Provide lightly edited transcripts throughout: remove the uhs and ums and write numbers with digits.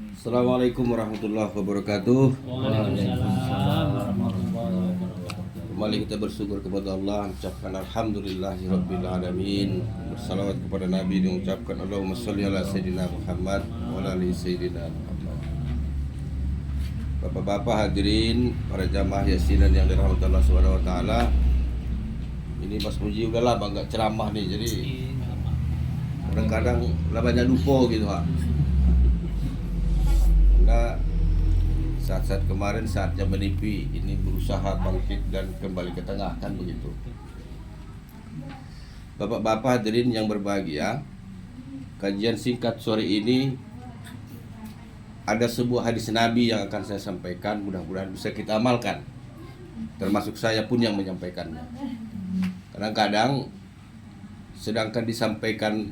Assalamualaikum warahmatullahi wabarakatuh. Waalaikumsalam warahmatullahi wabarakatuh. Kembali kita bersyukur kepada Allah, mengucapkan alhamdulillahirabbil alamin. Bersalawat kepada Nabi dan mengucapkan Allahumma sholli ala sayyidina Muhammad wa ala ali sayyidina Muhammad. Bapak-bapak hadirin, para jamaah yasinan yang dirahmati Allah Subhanahu wa taala. Ini Mas Muji udah lama enggak ceramah nih, jadi kadang-kadang banyak lupa gitu, Pak. Nah, saat-saat kemarin saatnya menipi, ini berusaha bangkit dan kembali ke tengah, kan begitu. Bapak-bapak hadirin yang berbahagia, kajian singkat sore ini ada sebuah hadis Nabi yang akan saya sampaikan, mudah-mudahan bisa kita amalkan. Termasuk saya pun yang menyampaikannya. Kadang-kadang sedangkan disampaikan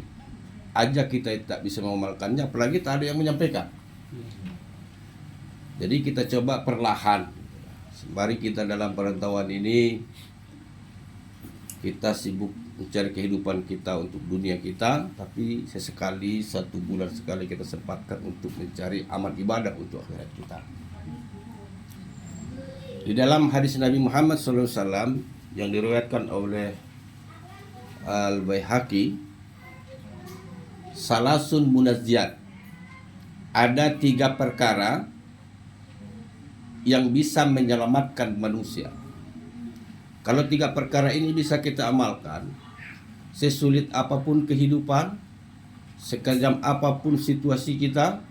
aja kita tak bisa mengamalkannya, apalagi tak ada yang menyampaikan. Jadi kita coba perlahan. Mari kita dalam perantauan ini kita sibuk mencari kehidupan kita untuk dunia kita, tapi sesekali 1 bulan sekali kita sempatkan untuk mencari amal ibadah untuk akhirat kita. Di dalam hadis Nabi Muhammad SAW yang diriwayatkan oleh Al-Baihaqi, salasun munazziat, ada 3 perkara yang bisa menyelamatkan manusia. Kalau 3 perkara ini bisa kita amalkan, sesulit apapun kehidupan, sekejam apapun situasi kita,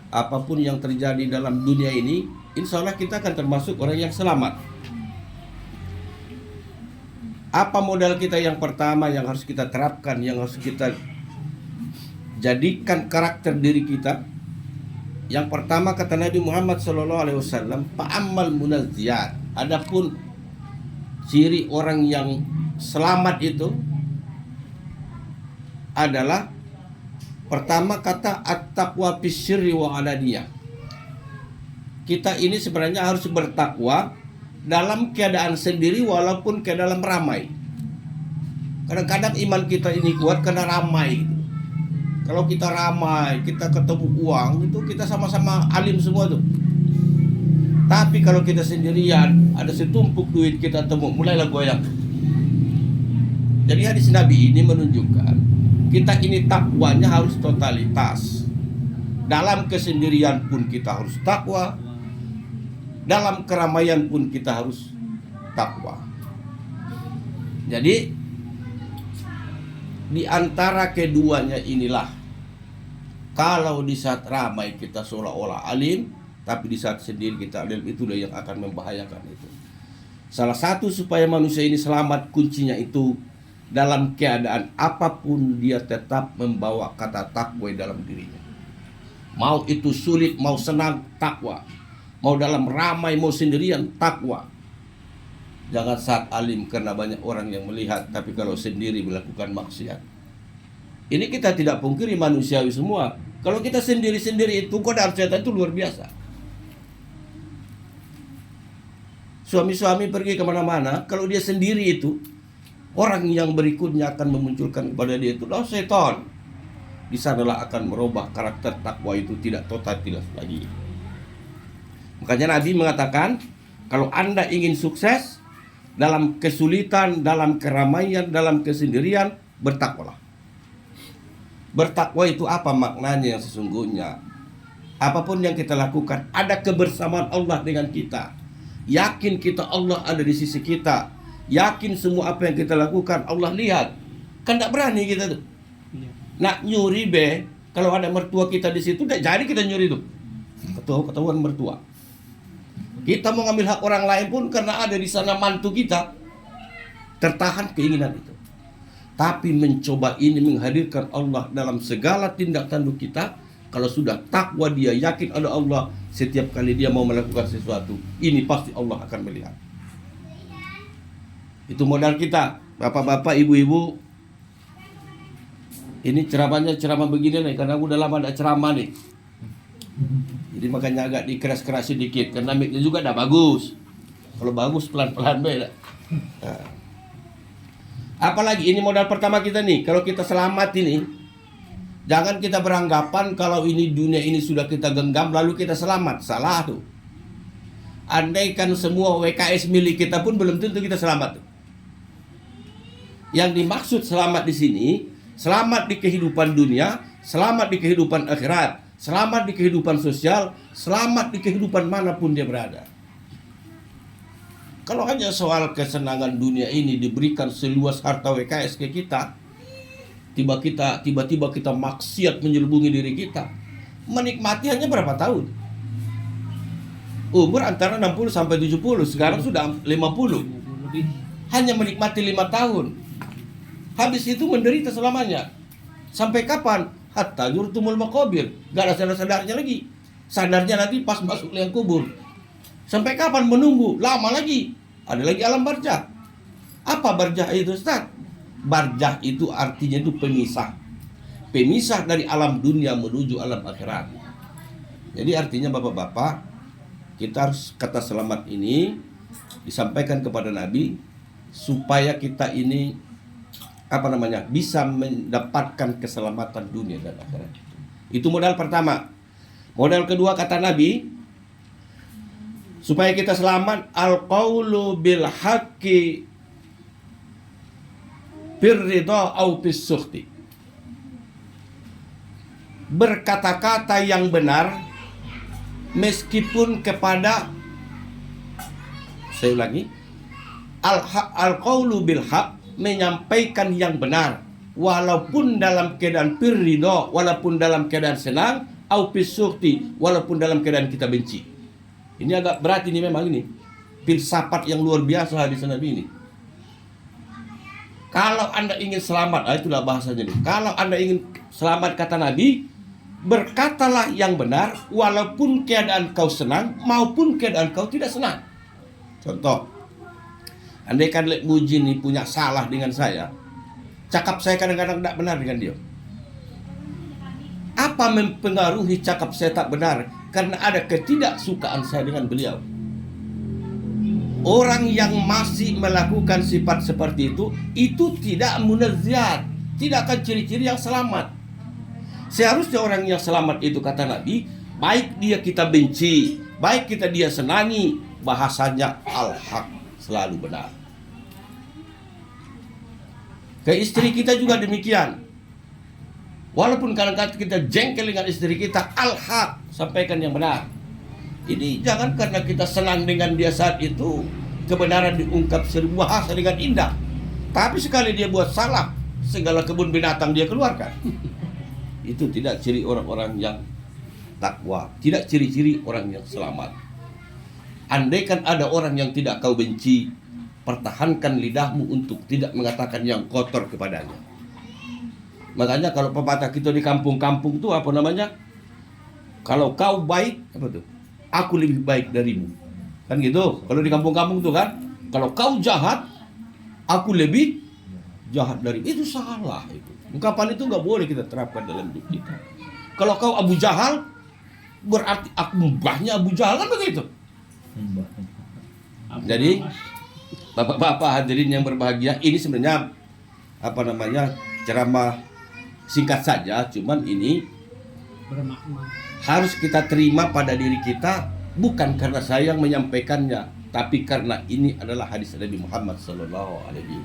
apapun yang terjadi dalam dunia ini, insya Allah kita akan termasuk orang yang selamat. Apa modal kita yang pertama yang harus kita terapkan, yang harus kita jadikan karakter diri kita? Yang pertama kata Nabi Muhammad SAW, fa'ammal munazziyat. Adapun ciri orang yang selamat itu adalah pertama kata at-taqwa fisyirri wa alaniyah. Kita ini sebenarnya harus bertakwa dalam keadaan sendiri walaupun ke dalam ramai. Kadang-kadang iman kita ini kuat karena ramai. Kalau kita ramai, kita ketemu uang, itu kita sama-sama alim semua tuh. Tapi kalau kita sendirian, ada setumpuk duit kita temu, mulailah goyang. Jadi hadis Nabi ini menunjukkan kita ini takwanya harus totalitas. Dalam kesendirian pun kita harus takwa, dalam keramaian pun kita harus takwa. Jadi di antara keduanya inilah, kalau di saat ramai kita seolah-olah alim, tapi di saat sendiri kita alim, itulah yang akan membahayakan itu. Salah satu supaya manusia ini selamat, kuncinya itu dalam keadaan apapun dia tetap membawa kata takwa dalam dirinya. Mau itu sulit, mau senang, takwa. Mau dalam ramai, mau sendirian, takwa. Jangan saat alim karena banyak orang yang melihat, tapi kalau sendiri melakukan maksiat. Ini kita tidak pungkiri manusiawi semua. Kalau kita sendiri-sendiri itu godaan setan itu luar biasa. Suami-suami pergi kemana-mana, kalau dia sendiri itu, orang yang berikutnya akan memunculkan kepada dia itu adalah setan. Di sanalah akan merubah karakter takwa itu tidak total, tidak lagi. Makanya Nabi mengatakan, kalau Anda ingin sukses dalam kesulitan, dalam keramaian, dalam kesendirian, bertakwalah. Bertakwa itu apa maknanya yang sesungguhnya? Apapun yang kita lakukan, ada kebersamaan Allah dengan kita. Yakin kita Allah ada di sisi kita. Yakin semua apa yang kita lakukan Allah lihat. Kan tidak berani kita tuh. Nak nyuri be, kalau ada mertua kita di situ, tidak jadi kita nyuri tuh. Ketahuan mertua. Kita mau ngambil hak orang lain pun karena ada di sana mantu kita, tertahan keinginan itu. Tapi mencoba ini menghadirkan Allah dalam segala tindak tanduk kita. Kalau sudah takwa, dia yakin ada Allah, setiap kali dia mau melakukan sesuatu, ini pasti Allah akan melihat. Itu modal kita, bapak-bapak, ibu-ibu. Ini ceramahnya ceramah begini nih, karena udah lama ada ceramah nih. Jadi makanya agak dikeras-kerasin dikit, karena mic-nya juga udah bagus. Kalau bagus pelan-pelan beda. Nah. Apalagi ini modal pertama kita nih, kalau kita selamat ini, Jangan kita beranggapan kalau ini dunia ini sudah kita genggam lalu kita selamat. Salah tuh. Andaikan semua WKS milik kita pun belum tentu kita selamat tuh. Yang dimaksud selamat di sini, selamat di kehidupan dunia, selamat di kehidupan akhirat, selamat di kehidupan sosial, selamat di kehidupan manapun dia berada. Kalau hanya soal kesenangan dunia ini diberikan seluas harta WKS ke kita, tiba-tiba kita maksiat menyelubungi diri kita, menikmati hanya berapa tahun? Umur antara 60 sampai 70, sekarang sudah 50. lebih. Hanya menikmati 5 tahun. Habis itu menderita selamanya. Sampai kapan? Hatta yurtumul maqabir. Gak ada sadar-sadarnya lagi. Sadarnya nanti pas masuk liang kubur. Sampai kapan menunggu? Lama lagi. Ada lagi alam barzah. Apa barzah itu, Ustaz? Barzah itu artinya itu pemisah. Pemisah dari alam dunia menuju alam akhirat. Jadi artinya bapak-bapak, kita harus kata selamat ini disampaikan kepada Nabi supaya kita ini bisa mendapatkan keselamatan dunia dan akhirat. Itu modal pertama. Modal kedua kata Nabi, supaya kita selamat, al-qaulu bil haqqi birridha au bis-sukhti. Berkata-kata yang benar meskipun kepada, saya ulangi, al-qaulu bil haqq, menyampaikan yang benar walaupun dalam keadaan pirridho, walaupun dalam keadaan senang, au bis-sukhti, walaupun dalam keadaan kita benci. Ini agak berat ini memang ini. Filsafat yang luar biasa hadis Nabi ini. Kalau Anda ingin selamat, itulah bahasanya nih. Kalau Anda ingin selamat kata Nabi, berkatalah yang benar walaupun keadaan kau senang maupun keadaan kau tidak senang. Contoh, andaikan Lek Muji ini punya salah dengan saya, cakap saya kadang-kadang tidak benar dengan dia. Apa mempengaruhi cakap saya tak benar? Karena ada ketidaksukaan saya dengan beliau. Orang yang masih melakukan sifat seperti itu tidak munazziat, tidak akan ciri-ciri yang selamat. Seharusnya orang yang selamat itu kata Nabi, baik dia kita benci, baik dia senangi, bahasanya al-haq, selalu benar. Ke istri kita juga demikian. Walaupun kadang-kadang kita jengkel dengan istri kita, al-haq, sampaikan yang benar. Ini jangan karena kita senang dengan dia saat itu, kebenaran diungkap seribu bahasa dengan indah. Tapi sekali dia buat salah, segala kebun binatang dia keluarkan. Itu tidak ciri orang-orang yang takwa, tidak ciri-ciri orang yang selamat. Andaikan ada orang yang tidak kau benci, pertahankan lidahmu untuk tidak mengatakan yang kotor kepadanya. Makanya kalau pepatah kita di kampung-kampung itu apa namanya? Kalau kau baik, apa tuh? Aku lebih baik darimu. Kan gitu. Kalau di kampung-kampung tuh kan, kalau kau jahat, aku lebih jahat darimu. Itu salah itu. Ungkapan itu nggak boleh kita terapkan dalam hidup kita. Kalau kau Abu Jahal, berarti aku mbahnya Abu Jahal, kan begitu. Jadi bapak-bapak hadirin yang berbahagia, ini sebenarnya apa namanya, ceramah singkat saja, cuman ini Bermakna. harus kita terima pada diri kita, bukan karena saya yang menyampaikannya, tapi karena ini adalah hadis Nabi Muhammad sallallahu alaihi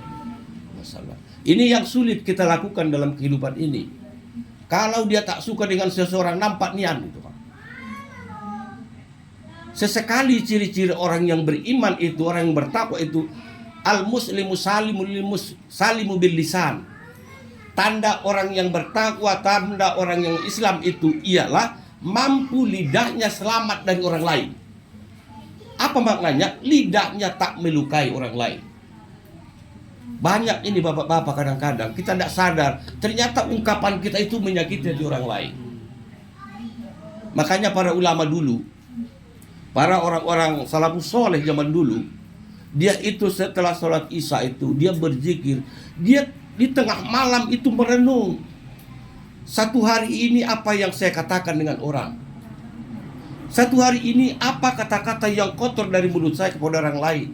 wasallam. Ini yang sulit kita lakukan dalam kehidupan ini. Kalau dia tak suka dengan seseorang, nampak niat itu, Pak. Sesekali ciri-ciri orang yang beriman itu, orang yang bertakwa itu, al-muslimu salimu bil lisan. Tanda orang yang bertakwa, tanda orang yang Islam itu ialah mampu lidahnya selamat dari orang lain. Apa maknanya? Lidahnya tak melukai orang lain. Banyak ini bapak-bapak kadang-kadang kita tidak sadar, ternyata ungkapan kita itu menyakiti orang lain. Makanya para ulama dulu, para orang-orang salafus soleh zaman dulu, dia itu setelah sholat isya itu dia berzikir, dia di tengah malam itu merenung, satu hari ini apa yang saya katakan dengan orang, satu hari ini apa kata-kata yang kotor dari mulut saya kepada orang lain.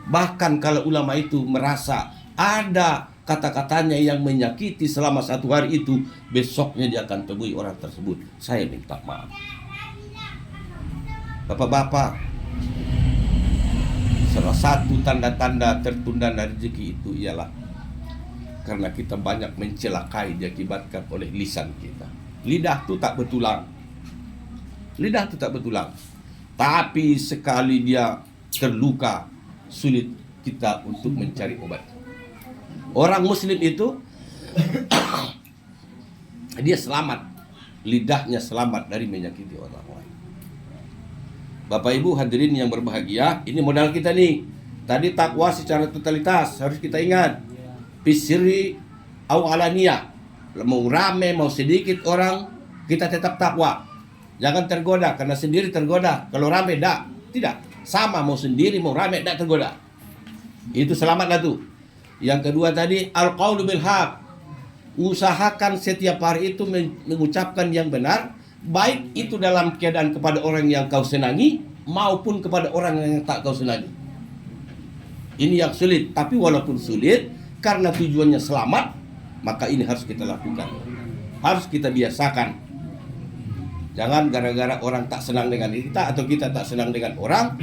Bahkan kalau ulama itu merasa ada kata-katanya yang menyakiti selama 1 hari itu, besoknya dia akan temui orang tersebut. Saya minta maaf. Bapak-bapak, salah satu tanda-tanda tertunda rezeki itu ialah karena kita banyak mencelakai diakibatkan oleh lisan kita. Lidah itu tak bertulang. Lidah itu tak bertulang. Tapi sekali dia terluka, sulit kita untuk mencari obat. Orang muslim itu dia selamat, lidahnya selamat dari menyakiti orang lain. Bapak Ibu hadirin yang berbahagia, ini modal kita nih. Tadi takwa secara totalitas harus kita ingat. Bisiri au alania, mau rame mau sedikit orang, kita tetap takwa. Jangan tergoda, karena sendiri tergoda. Kalau rame tidak. Sama, mau sendiri mau rame tidak tergoda. Itu selamatlah tuh. Yang kedua tadi al-qaulu bil haq. Usahakan setiap hari itu mengucapkan yang benar, baik itu dalam keadaan kepada orang yang kau senangi maupun kepada orang yang tak kau senangi. Ini yang sulit, tapi walaupun sulit, karena tujuannya selamat, maka ini harus kita lakukan. Harus kita biasakan. Jangan gara-gara orang tak senang dengan kita atau kita tak senang dengan orang,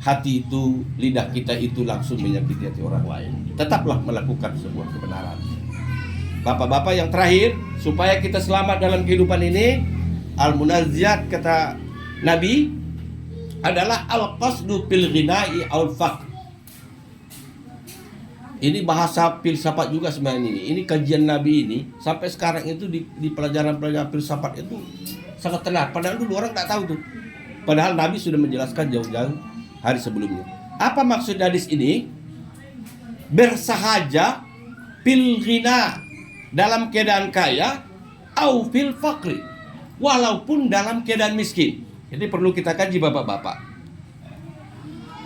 hati itu, lidah kita itu langsung menyakiti hati orang lain. Tetaplah melakukan sebuah kebenaran. Bapak-bapak yang terakhir, supaya kita selamat dalam kehidupan ini, al-munazziat kata Nabi adalah al-qasdu fil ghina'i aul faqr. Ini bahasa filsafat juga sebenarnya ini. Ini kajian Nabi ini sampai sekarang itu di pelajaran-pelajaran filsafat itu sangat tenar. Padahal dulu orang tak tahu tuh. Padahal Nabi sudah menjelaskan jauh-jauh hari sebelumnya. Apa maksud hadis ini? Bersahaja fil ghina, dalam keadaan kaya, au fil faqri, walaupun dalam keadaan miskin. Jadi perlu kita kaji bapak-bapak.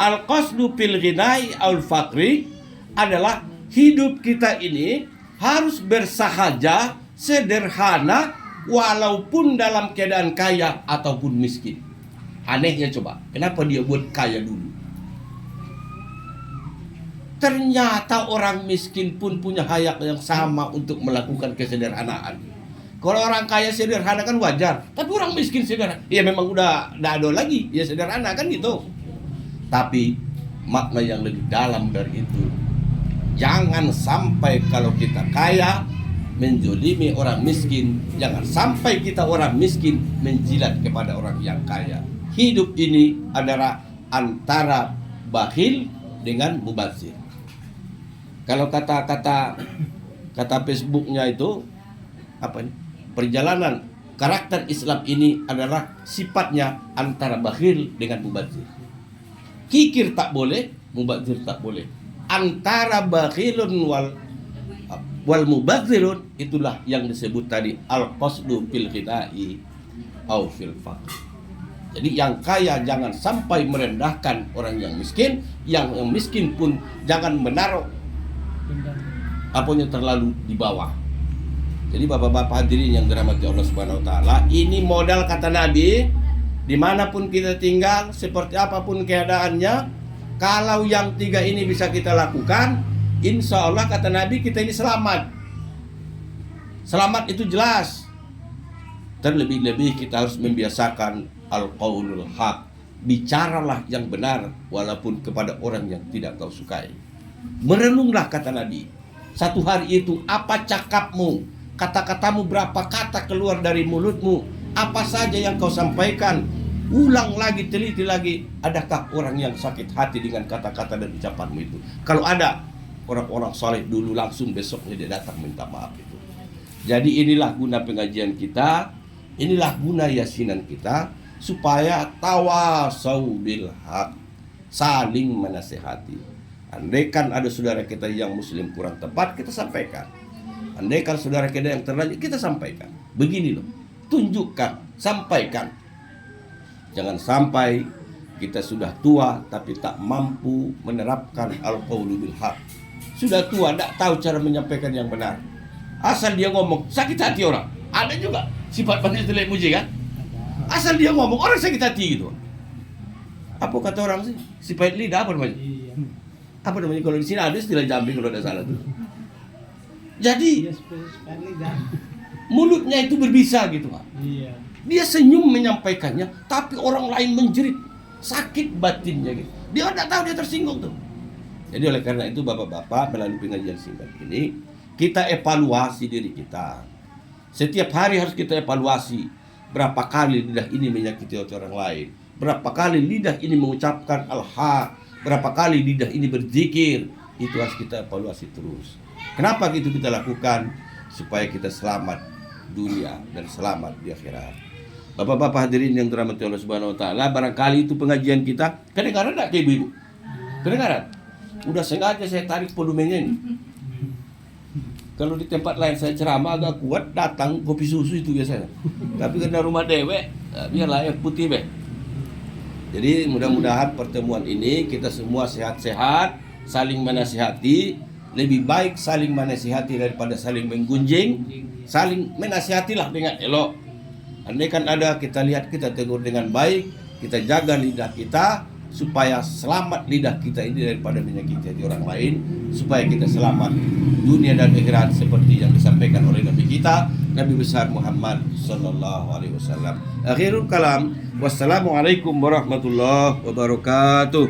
Al-qasdu fil ghina'i aul faqri adalah hidup kita ini harus bersahaja, sederhana, walaupun dalam keadaan kaya ataupun miskin. Anehnya coba, kenapa dia buat kaya dulu? Ternyata orang miskin pun punya hak yang sama untuk melakukan kesederhanaan. Kalau orang kaya sederhana kan wajar, tapi orang miskin sederhana, ya memang udah ada lagi, ya sederhana kan gitu. Tapi makna yang lebih dalam dari itu, jangan sampai kalau kita kaya menjolimi orang miskin. Jangan sampai kita orang miskin menjilat kepada orang yang kaya. Hidup ini adalah antara bakhil dengan mubazir. Kalau kata Facebooknya itu apa ini? Perjalanan karakter Islam ini adalah sifatnya antara bakhil dengan mubazir. Kikir tak boleh, mubazir tak boleh. Antara bakhilun wal mubazirun, itulah yang disebut tadi al-qasdu fil ghina'i au fil faqr. Jadi yang kaya jangan sampai merendahkan orang yang miskin, yang miskin pun jangan menaruh apanya terlalu di bawah. Jadi bapak-bapak hadirin yang dirahmati Allah Subhanahu wa taala, ini modal kata Nabi, dimanapun kita tinggal, seperti apapun keadaannya, kalau yang 3 ini bisa kita lakukan, insya Allah kata Nabi kita ini selamat. Selamat itu jelas. Terlebih-lebih kita harus membiasakan al-qaulul haq. Bicaralah yang benar walaupun kepada orang yang tidak kau sukai. Merenunglah kata Nabi. 1 hari itu apa cakapmu, kata-katamu, berapa kata keluar dari mulutmu, apa saja yang kau sampaikan. Ulang lagi, teliti lagi. Adakah orang yang sakit hati dengan kata-kata dan ucapanmu itu? Kalau ada, orang-orang saleh dulu langsung besoknya dia datang minta maaf itu. Jadi inilah guna pengajian kita, inilah guna yasinan kita, supaya tawasau bil haq, saling menasehati. Andaikan ada saudara kita yang muslim kurang tepat, kita sampaikan. Andaikan saudara kita yang terlanjur, kita sampaikan. Begini loh, tunjukkan, sampaikan. Jangan sampai kita sudah tua tapi tak mampu menerapkan al-qaulu bil haq. Sudah tua, tak tahu cara menyampaikan yang benar. Asal dia ngomong, sakit hati orang. Ada juga sifat manusia telek muji kan? Asal dia ngomong, orang sakit hati gitu. Apa kata orang sih? Sifat lidah apa namanya? Apa namanya kalau di sini ada istilah Jambi kalau tidak salah tuh. Jadi Iya sekali dah. mulutnya itu berbisa gitu Pak. Iya. Dia senyum menyampaikannya, tapi orang lain menjerit, sakit batinnya gitu. Dia tidak tahu, dia tersinggung tuh. Jadi oleh karena itu bapak-bapak, melalui pengajian singkat ini, kita evaluasi diri kita. Setiap hari harus kita evaluasi berapa kali lidah ini menyakiti orang lain, berapa kali lidah ini mengucapkan al-haq, berapa kali lidah ini berzikir. Itu harus kita evaluasi terus. Kenapa itu kita lakukan? Supaya kita selamat dunia dan selamat di akhirat. Bapak-bapak hadirin yang dirahmati Allah Subhanahu wa taala, barangkali itu pengajian kita kedengaran enggak ke ibu-ibu? Kedengaran? Udah sengaja saya tarik volumenya ini. Kalau di tempat lain saya ceramah agak kuat, datang kopi susu itu biasanya. Tapi karena rumah dewek, biarlah air putih be. Jadi mudah-mudahan pertemuan ini kita semua sehat-sehat, saling menasihati. Lebih baik saling menasihati daripada saling menggunjing. Saling menasihatilah dengan elok. Andai kan ada, kita lihat, kita tegur dengan baik, kita jaga lidah kita supaya selamat lidah kita ini daripada menyakiti hati orang lain, supaya kita selamat dunia dan akhirat seperti yang disampaikan oleh Nabi kita, Nabi besar Muhammad sallallahu alaihi wasallam. Akhirul kalam, wassalamualaikum warahmatullahi wabarakatuh.